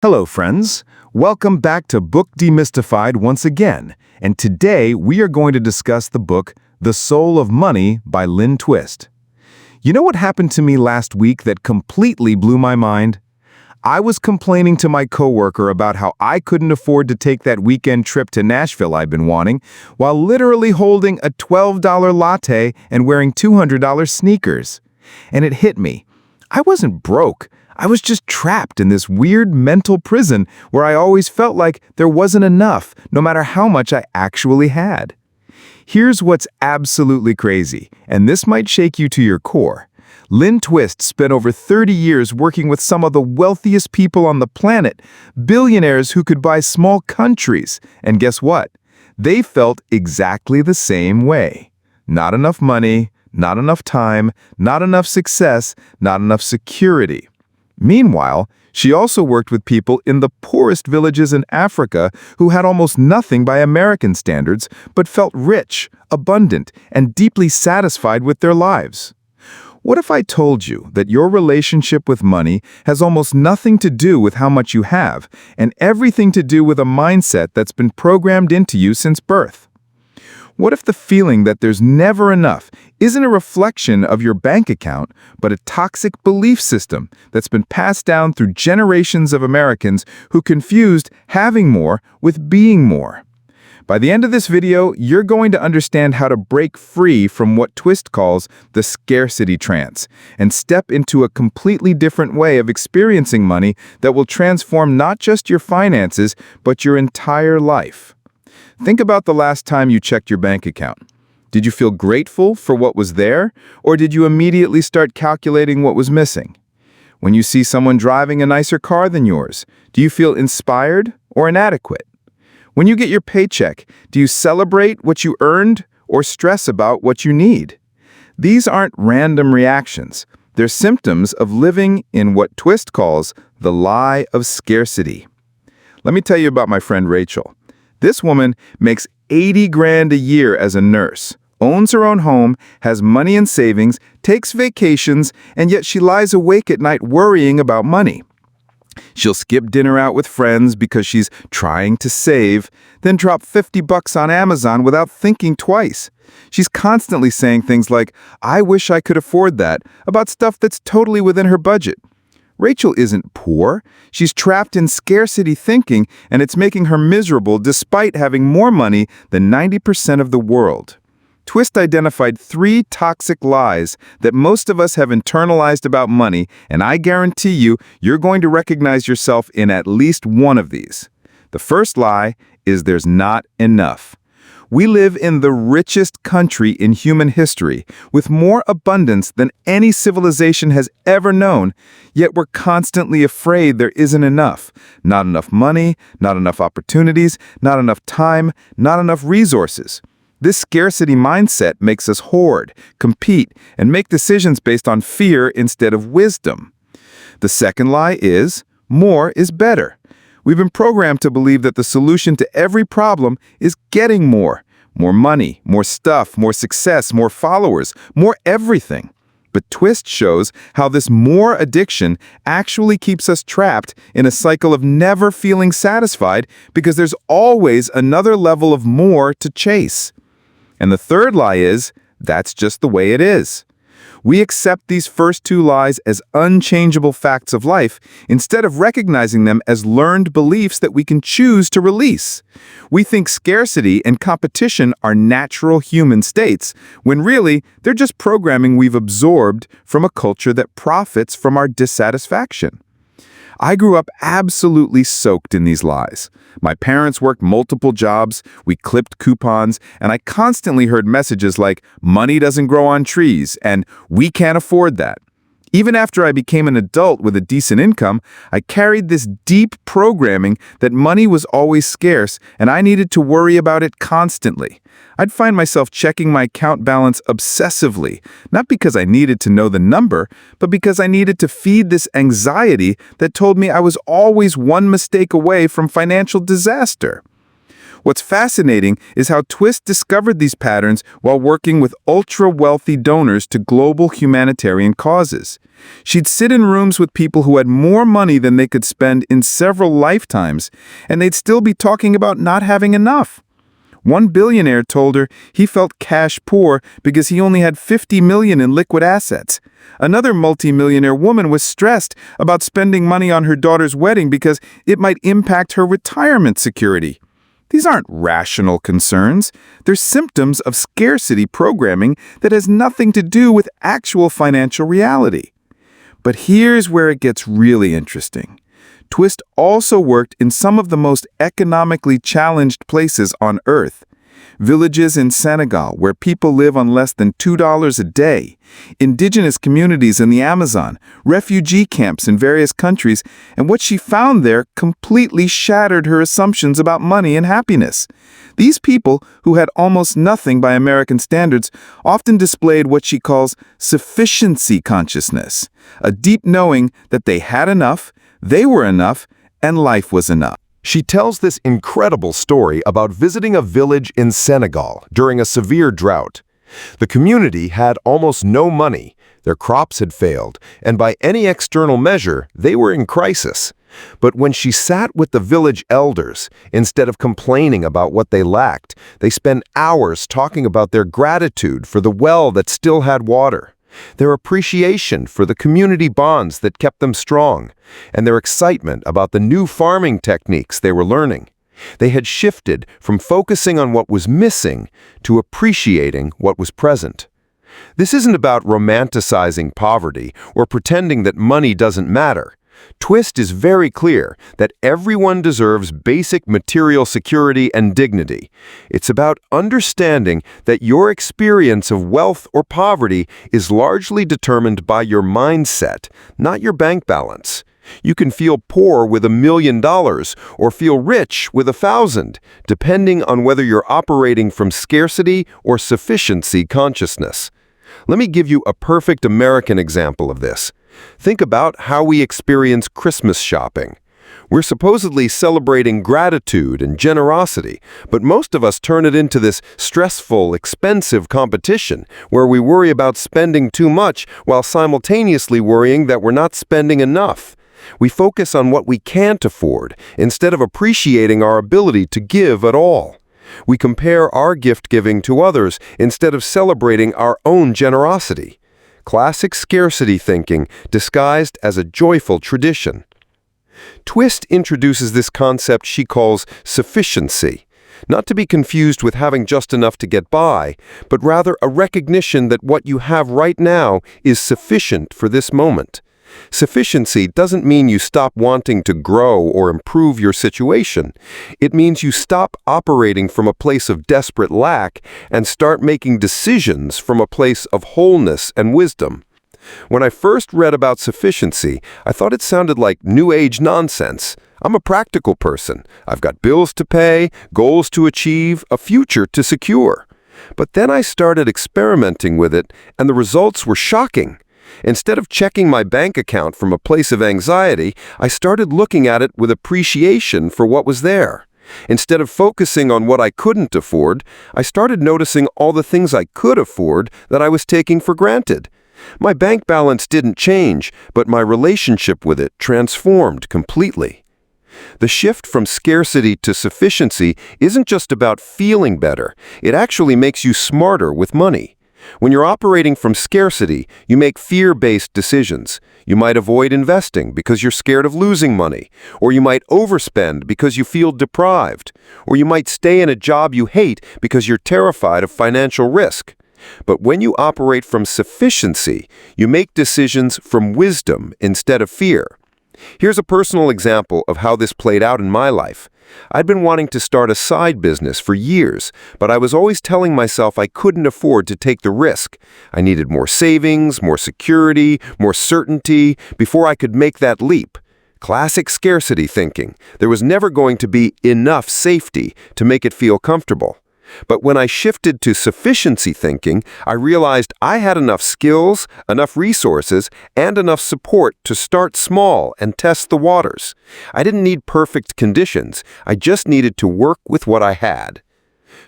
Hello, friends. Welcome back to Book Demystified once again, and today we are going to discuss the book The Soul of Money by Lynne Twist. You know what happened to me last week that completely blew my mind? I was complaining to my coworker about how I couldn't afford to take that weekend trip to Nashville I've been wanting, while literally holding a $12 latte and wearing $200 sneakers. And it hit me. I wasn't broke. I was just trapped in this weird mental prison where I always felt like there wasn't enough, no matter how much I actually had. Here's what's absolutely crazy, and this might shake you to your core. Lynne Twist spent over 30 years working with some of the wealthiest people on the planet, billionaires who could buy small countries. And guess what? They felt exactly the same way. Not enough money, not enough time, not enough success, not enough security. Meanwhile, she also worked with people in the poorest villages in Africa who had almost nothing by American standards, but felt rich, abundant, and deeply satisfied with their lives. What if I told you that your relationship with money has almost nothing to do with how much you have, and everything to do with a mindset that's been programmed into you since birth? What if the feeling that there's never enough isn't a reflection of your bank account, but a toxic belief system that's been passed down through generations of Americans who confused having more with being more? By the end of this video, you're going to understand how to break free from what Twist calls the scarcity trance and step into a completely different way of experiencing money that will transform not just your finances, but your entire life. Think about the last time you checked your bank account. Did you feel grateful for what was there, or did you immediately start calculating what was missing? When you see someone driving a nicer car than yours, do you feel inspired or inadequate? When you get your paycheck, do you celebrate what you earned or stress about what you need? These aren't random reactions. They're symptoms of living in what Twist calls the lie of scarcity. Let me tell you about my friend Rachel. This woman makes 80 grand a year as a nurse, owns her own home, has money in savings, takes vacations, and yet she lies awake at night worrying about money. She'll skip dinner out with friends because she's trying to save, then drop $50 on Amazon without thinking twice. She's constantly saying things like, "I wish I could afford that," about stuff that's totally within her budget. Rachel isn't poor. She's trapped in scarcity thinking, and it's making her miserable despite having more money than 90% of the world. Twist identified 3 toxic lies that most of us have internalized about money, and I guarantee you're going to recognize yourself in at least one of these. The first lie is there's not enough. We live in the richest country in human history, with more abundance than any civilization has ever known, yet we're constantly afraid there isn't enough. Not enough money, not enough opportunities, not enough time, not enough resources. This scarcity mindset makes us hoard, compete, and make decisions based on fear instead of wisdom. The second lie is, more is better. We've been programmed to believe that the solution to every problem is getting more. More money, more stuff, more success, more followers, more everything. But Twist shows how this more addiction actually keeps us trapped in a cycle of never feeling satisfied because there's always another level of more to chase. And the third lie is, that's just the way it is. We accept these first 2 lies as unchangeable facts of life instead of recognizing them as learned beliefs that we can choose to release. We think scarcity and competition are natural human states, when really they're just programming we've absorbed from a culture that profits from our dissatisfaction. I grew up absolutely soaked in these lies. My parents worked multiple jobs, we clipped coupons, and I constantly heard messages like, "Money doesn't grow on trees," and "We can't afford that." Even after I became an adult with a decent income, I carried this deep programming that money was always scarce and I needed to worry about it constantly. I'd find myself checking my account balance obsessively, not because I needed to know the number, but because I needed to feed this anxiety that told me I was always one mistake away from financial disaster. What's fascinating is how Twist discovered these patterns while working with ultra-wealthy donors to global humanitarian causes. She'd sit in rooms with people who had more money than they could spend in several lifetimes, and they'd still be talking about not having enough. One billionaire told her he felt cash poor because he only had $50 million in liquid assets. Another multimillionaire woman was stressed about spending money on her daughter's wedding because it might impact her retirement security. These aren't rational concerns. They're symptoms of scarcity programming that has nothing to do with actual financial reality. But here's where it gets really interesting. Twist also worked in some of the most economically challenged places on Earth. Villages in Senegal where people live on less than $2 a day, indigenous communities in the Amazon, refugee camps in various countries, and what she found there completely shattered her assumptions about money and happiness. These people, who had almost nothing by American standards, often displayed what she calls sufficiency consciousness, a deep knowing that they had enough, they were enough, and life was enough. She tells this incredible story about visiting a village in Senegal during a severe drought. The community had almost no money, their crops had failed, and by any external measure, they were in crisis. But when she sat with the village elders, instead of complaining about what they lacked, they spent hours talking about their gratitude for the well that still had water, their appreciation for the community bonds that kept them strong, and their excitement about the new farming techniques they were learning. They had shifted from focusing on what was missing to appreciating what was present. This isn't about romanticizing poverty or pretending that money doesn't matter. Twist is very clear that everyone deserves basic material security and dignity. It's about understanding that your experience of wealth or poverty is largely determined by your mindset, not your bank balance. You can feel poor with $1 million or feel rich with 1,000, depending on whether you're operating from scarcity or sufficiency consciousness. Let me give you a perfect American example of this. Think about how we experience Christmas shopping. We're supposedly celebrating gratitude and generosity, but most of us turn it into this stressful, expensive competition where we worry about spending too much while simultaneously worrying that we're not spending enough. We focus on what we can't afford instead of appreciating our ability to give at all. We compare our gift giving to others instead of celebrating our own generosity. Classic scarcity thinking disguised as a joyful tradition. Twist introduces this concept she calls sufficiency, not to be confused with having just enough to get by, but rather a recognition that what you have right now is sufficient for this moment. Sufficiency doesn't mean you stop wanting to grow or improve your situation. It means you stop operating from a place of desperate lack and start making decisions from a place of wholeness and wisdom. When I first read about sufficiency, I thought it sounded like New Age nonsense. I'm a practical person. I've got bills to pay, goals to achieve, a future to secure. But then I started experimenting with it, and the results were shocking. Instead of checking my bank account from a place of anxiety, I started looking at it with appreciation for what was there. Instead of focusing on what I couldn't afford, I started noticing all the things I could afford that I was taking for granted. My bank balance didn't change, but my relationship with it transformed completely. The shift from scarcity to sufficiency isn't just about feeling better. It actually makes you smarter with money. When you're operating from scarcity, you make fear-based decisions. You might avoid investing because you're scared of losing money, or you might overspend because you feel deprived, or you might stay in a job you hate because you're terrified of financial risk. But when you operate from sufficiency, you make decisions from wisdom instead of fear. Here's a personal example of how this played out in my life. I'd been wanting to start a side business for years, but I was always telling myself I couldn't afford to take the risk. I needed more savings, more security, more certainty before I could make that leap. Classic scarcity thinking. There was never going to be enough safety to make it feel comfortable. But when I shifted to sufficiency thinking, I realized I had enough skills, enough resources, and enough support to start small and test the waters. I didn't need perfect conditions. I just needed to work with what I had.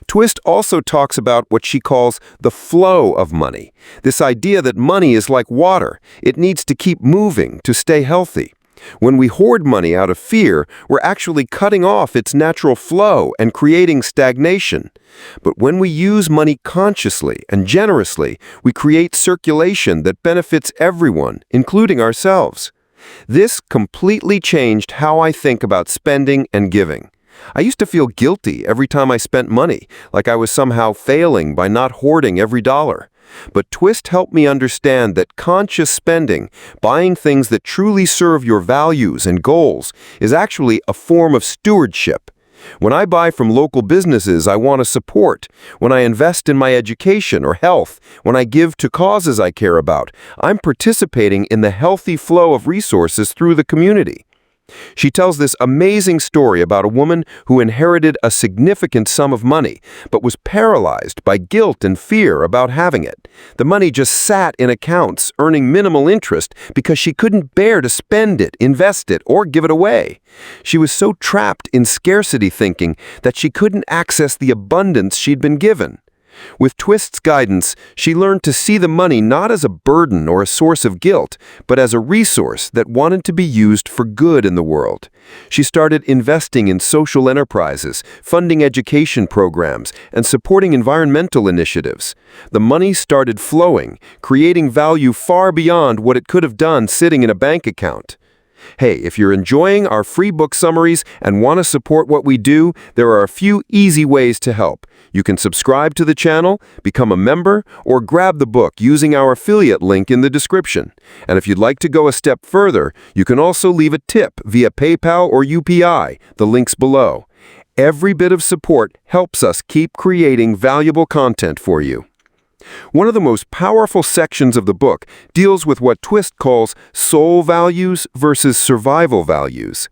Twist also talks about what she calls the flow of money, this idea that money is like water. It needs to keep moving to stay healthy. When we hoard money out of fear, we're actually cutting off its natural flow and creating stagnation. But when we use money consciously and generously, we create circulation that benefits everyone, including ourselves. This completely changed how I think about spending and giving. I used to feel guilty every time I spent money, like I was somehow failing by not hoarding every dollar. But Twist helped me understand that conscious spending, buying things that truly serve your values and goals, is actually a form of stewardship. When I buy from local businesses I want to support, when I invest in my education or health, when I give to causes I care about, I'm participating in the healthy flow of resources through the community. She tells this amazing story about a woman who inherited a significant sum of money, but was paralyzed by guilt and fear about having it. The money just sat in accounts, earning minimal interest because she couldn't bear to spend it, invest it, or give it away. She was so trapped in scarcity thinking that she couldn't access the abundance she'd been given. With Twist's guidance, she learned to see the money not as a burden or a source of guilt, but as a resource that wanted to be used for good in the world. She started investing in social enterprises, funding education programs, and supporting environmental initiatives. The money started flowing, creating value far beyond what it could have done sitting in a bank account. Hey, if you're enjoying our free book summaries and want to support what we do, there are a few easy ways to help. You can subscribe to the channel, become a member, or grab the book using our affiliate link in the description. And if you'd like to go a step further, you can also leave a tip via PayPal or UPI, the links below. Every bit of support helps us keep creating valuable content for you. One of the most powerful sections of the book deals with what Twist calls soul values versus survival values.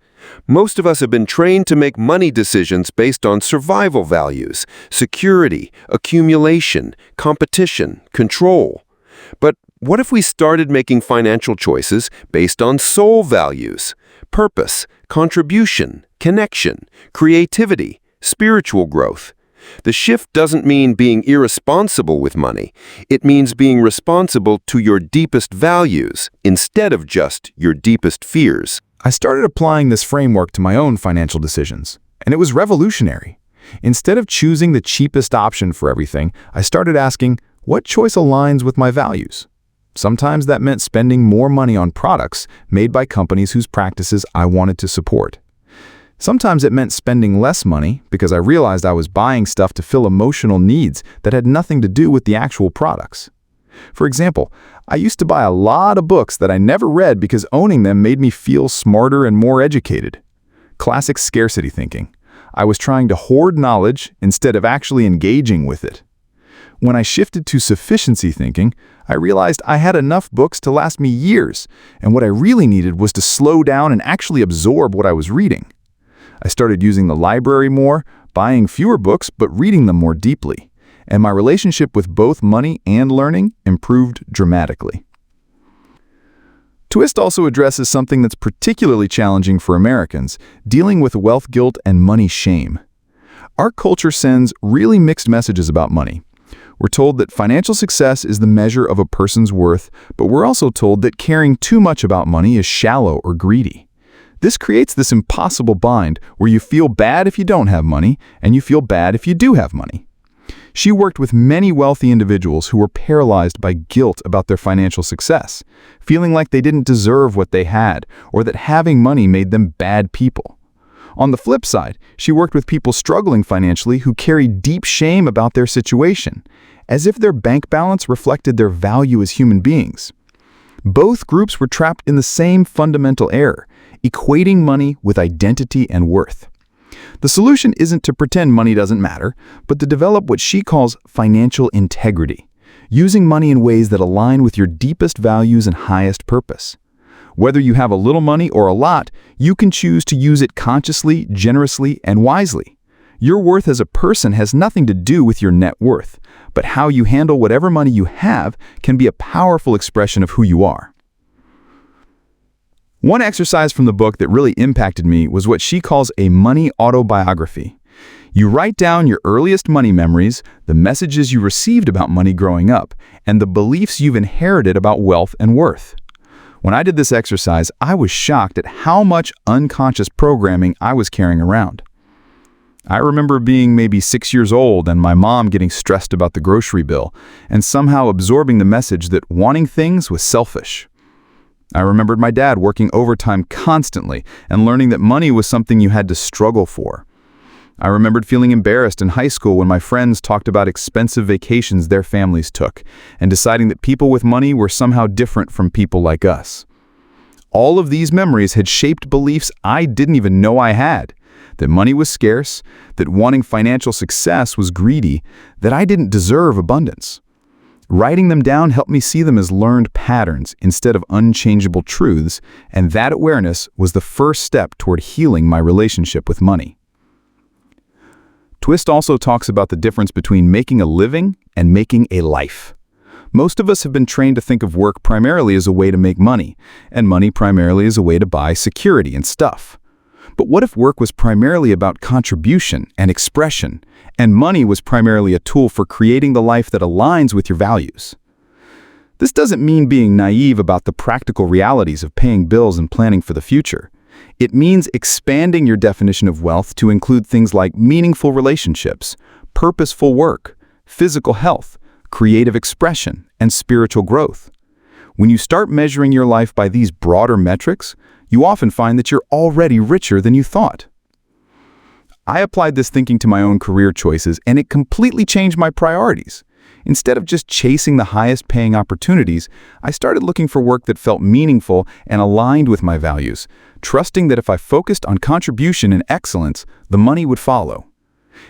Most of us have been trained to make money decisions based on survival values, security, accumulation, competition, control. But what if we started making financial choices based on soul values, purpose, contribution, connection, creativity, spiritual growth? The shift doesn't mean being irresponsible with money. It means being responsible to your deepest values instead of just your deepest fears. I started applying this framework to my own financial decisions, and it was revolutionary. Instead of choosing the cheapest option for everything, I started asking, what choice aligns with my values? Sometimes that meant spending more money on products made by companies whose practices I wanted to support. Sometimes it meant spending less money because I realized I was buying stuff to fill emotional needs that had nothing to do with the actual products. For example, I used to buy a lot of books that I never read because owning them made me feel smarter and more educated. Classic scarcity thinking. I was trying to hoard knowledge instead of actually engaging with it. When I shifted to sufficiency thinking, I realized I had enough books to last me years, and what I really needed was to slow down and actually absorb what I was reading. I started using the library more, buying fewer books but reading them more deeply, and my relationship with both money and learning improved dramatically. Twist also addresses something that's particularly challenging for Americans, dealing with wealth guilt and money shame. Our culture sends really mixed messages about money. We're told that financial success is the measure of a person's worth, but we're also told that caring too much about money is shallow or greedy. This creates this impossible bind where you feel bad if you don't have money, and you feel bad if you do have money. She worked with many wealthy individuals who were paralyzed by guilt about their financial success, feeling like they didn't deserve what they had, or that having money made them bad people. On the flip side, she worked with people struggling financially who carried deep shame about their situation, as if their bank balance reflected their value as human beings. Both groups were trapped in the same fundamental error, equating money with identity and worth. The solution isn't to pretend money doesn't matter, but to develop what she calls financial integrity, using money in ways that align with your deepest values and highest purpose. Whether you have a little money or a lot, you can choose to use it consciously, generously, and wisely. Your worth as a person has nothing to do with your net worth, but how you handle whatever money you have can be a powerful expression of who you are. One exercise from the book that really impacted me was what she calls a money autobiography. You write down your earliest money memories, the messages you received about money growing up, and the beliefs you've inherited about wealth and worth. When I did this exercise, I was shocked at how much unconscious programming I was carrying around. I remember being maybe 6 years old and my mom getting stressed about the grocery bill and somehow absorbing the message that wanting things was selfish. I remembered my dad working overtime constantly and learning that money was something you had to struggle for. I remembered feeling embarrassed in high school when my friends talked about expensive vacations their families took and deciding that people with money were somehow different from people like us. All of these memories had shaped beliefs I didn't even know I had. That money was scarce, that wanting financial success was greedy, that I didn't deserve abundance. Writing them down helped me see them as learned patterns instead of unchangeable truths, and that awareness was the first step toward healing my relationship with money. Twist also talks about the difference between making a living and making a life. Most of us have been trained to think of work primarily as a way to make money, and money primarily as a way to buy security and stuff. But what if work was primarily about contribution and expression, and money was primarily a tool for creating the life that aligns with your values? This doesn't mean being naive about the practical realities of paying bills and planning for the future. It means expanding your definition of wealth to include things like meaningful relationships, purposeful work, physical health, creative expression, and spiritual growth. When you start measuring your life by these broader metrics, you often find that you're already richer than you thought. I applied this thinking to my own career choices, and it completely changed my priorities. Instead of just chasing the highest paying opportunities, I started looking for work that felt meaningful and aligned with my values, trusting that if I focused on contribution and excellence, the money would follow.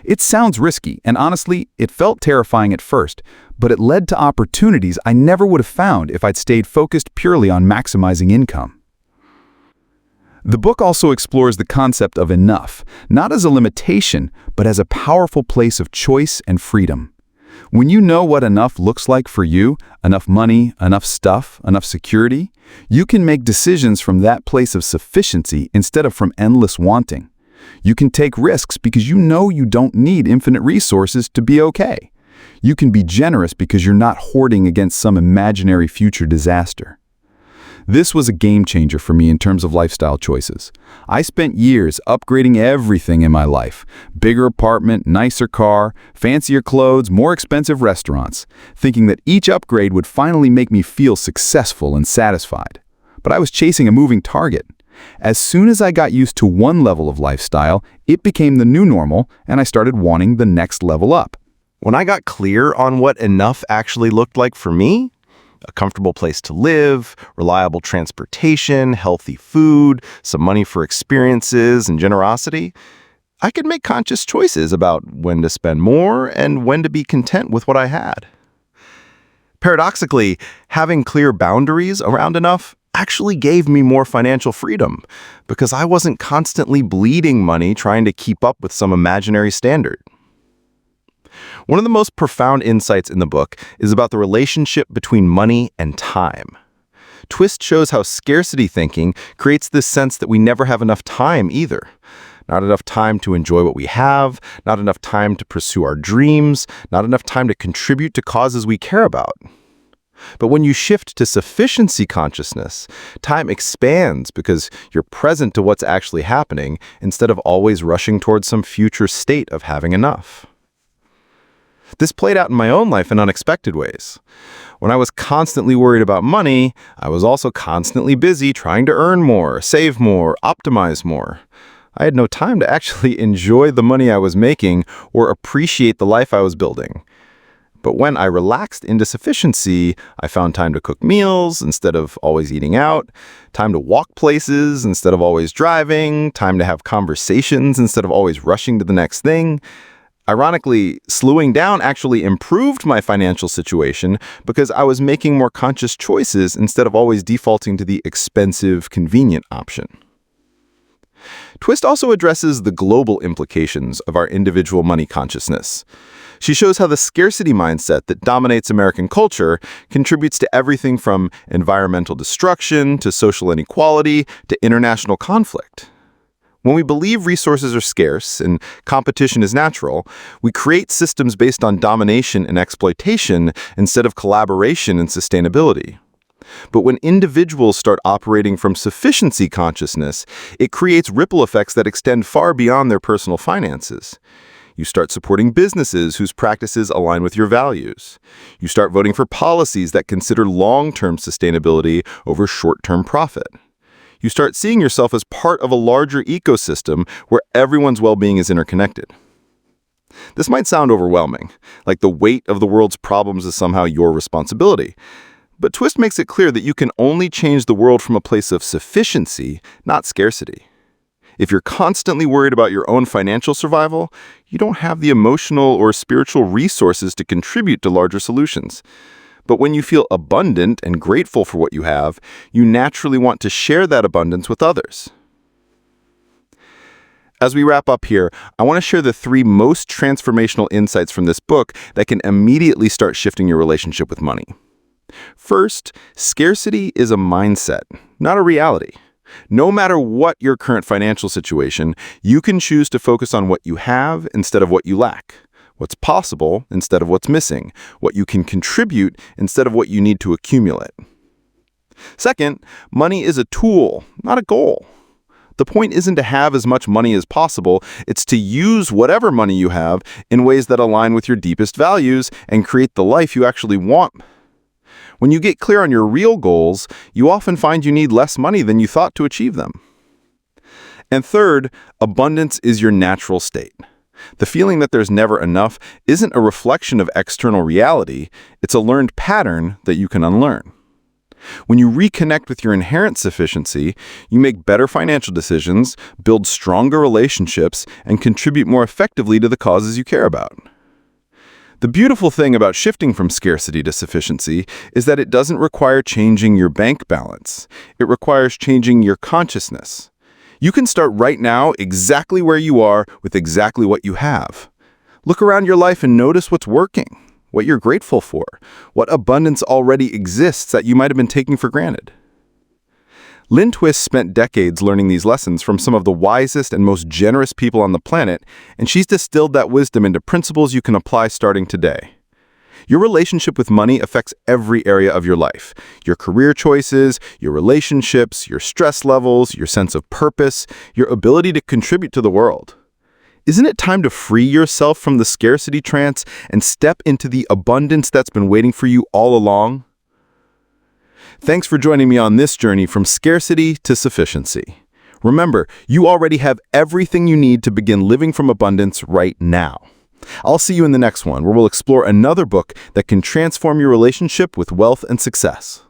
It sounds risky, and honestly, it felt terrifying at first, but it led to opportunities I never would have found if I'd stayed focused purely on maximizing income. The book also explores the concept of enough, not as a limitation, but as a powerful place of choice and freedom. When you know what enough looks like for you, enough money, enough stuff, enough security, you can make decisions from that place of sufficiency instead of from endless wanting. You can take risks because you know you don't need infinite resources to be okay. You can be generous because you're not hoarding against some imaginary future disaster. This was a game changer for me in terms of lifestyle choices. I spent years upgrading everything in my life. Bigger apartment, nicer car, fancier clothes, more expensive restaurants, thinking that each upgrade would finally make me feel successful and satisfied. But I was chasing a moving target. As soon as I got used to one level of lifestyle, it became the new normal, and I started wanting the next level up. When I got clear on what enough actually looked like for me, a comfortable place to live, reliable transportation, healthy food, some money for experiences and generosity, I could make conscious choices about when to spend more and when to be content with what I had. Paradoxically, having clear boundaries around enough actually gave me more financial freedom because I wasn't constantly bleeding money trying to keep up with some imaginary standard. One of the most profound insights in the book is about the relationship between money and time. Twist shows how scarcity thinking creates this sense that we never have enough time either. Not enough time to enjoy what we have, not enough time to pursue our dreams, not enough time to contribute to causes we care about. But when you shift to sufficiency consciousness, time expands because you're present to what's actually happening instead of always rushing towards some future state of having enough. This played out in my own life in unexpected ways. When I was constantly worried about money, I was also constantly busy trying to earn more, save more, optimize more. I had no time to actually enjoy the money I was making or appreciate the life I was building. But when I relaxed into sufficiency, I found time to cook meals instead of always eating out, time to walk places instead of always driving, time to have conversations instead of always rushing to the next thing. Ironically, slowing down actually improved my financial situation because I was making more conscious choices instead of always defaulting to the expensive, convenient option. Twist also addresses the global implications of our individual money consciousness. She shows how the scarcity mindset that dominates American culture contributes to everything from environmental destruction to social inequality to international conflict. When we believe resources are scarce and competition is natural, we create systems based on domination and exploitation instead of collaboration and sustainability. But when individuals start operating from sufficiency consciousness, it creates ripple effects that extend far beyond their personal finances. You start supporting businesses whose practices align with your values. You start voting for policies that consider long-term sustainability over short-term profit. You start seeing yourself as part of a larger ecosystem where everyone's well-being is interconnected. This might sound overwhelming, like the weight of the world's problems is somehow your responsibility. But Twist makes it clear that you can only change the world from a place of sufficiency, not scarcity. If you're constantly worried about your own financial survival, you don't have the emotional or spiritual resources to contribute to larger solutions. But when you feel abundant and grateful for what you have, you naturally want to share that abundance with others. As we wrap up here, I want to share the 3 most transformational insights from this book that can immediately start shifting your relationship with money. First, scarcity is a mindset, not a reality. No matter what your current financial situation, you can choose to focus on what you have instead of what you lack, what's possible instead of what's missing, what you can contribute instead of what you need to accumulate. Second, money is a tool, not a goal. The point isn't to have as much money as possible, it's to use whatever money you have in ways that align with your deepest values and create the life you actually want. When you get clear on your real goals, you often find you need less money than you thought to achieve them. And third, abundance is your natural state. The feeling that there's never enough isn't a reflection of external reality, it's a learned pattern that you can unlearn. When you reconnect with your inherent sufficiency, you make better financial decisions, build stronger relationships, and contribute more effectively to the causes you care about. The beautiful thing about shifting from scarcity to sufficiency is that it doesn't require changing your bank balance. It requires changing your consciousness. You can start right now exactly where you are with exactly what you have. Look around your life and notice what's working, what you're grateful for, what abundance already exists that you might have been taking for granted. Lynne Twist spent decades learning these lessons from some of the wisest and most generous people on the planet, and she's distilled that wisdom into principles you can apply starting today. Your relationship with money affects every area of your life. Your career choices, your relationships, your stress levels, your sense of purpose, your ability to contribute to the world. Isn't it time to free yourself from the scarcity trance and step into the abundance that's been waiting for you all along? Thanks for joining me on this journey from scarcity to sufficiency. Remember, you already have everything you need to begin living from abundance right now. I'll see you in the next one, where we'll explore another book that can transform your relationship with wealth and success.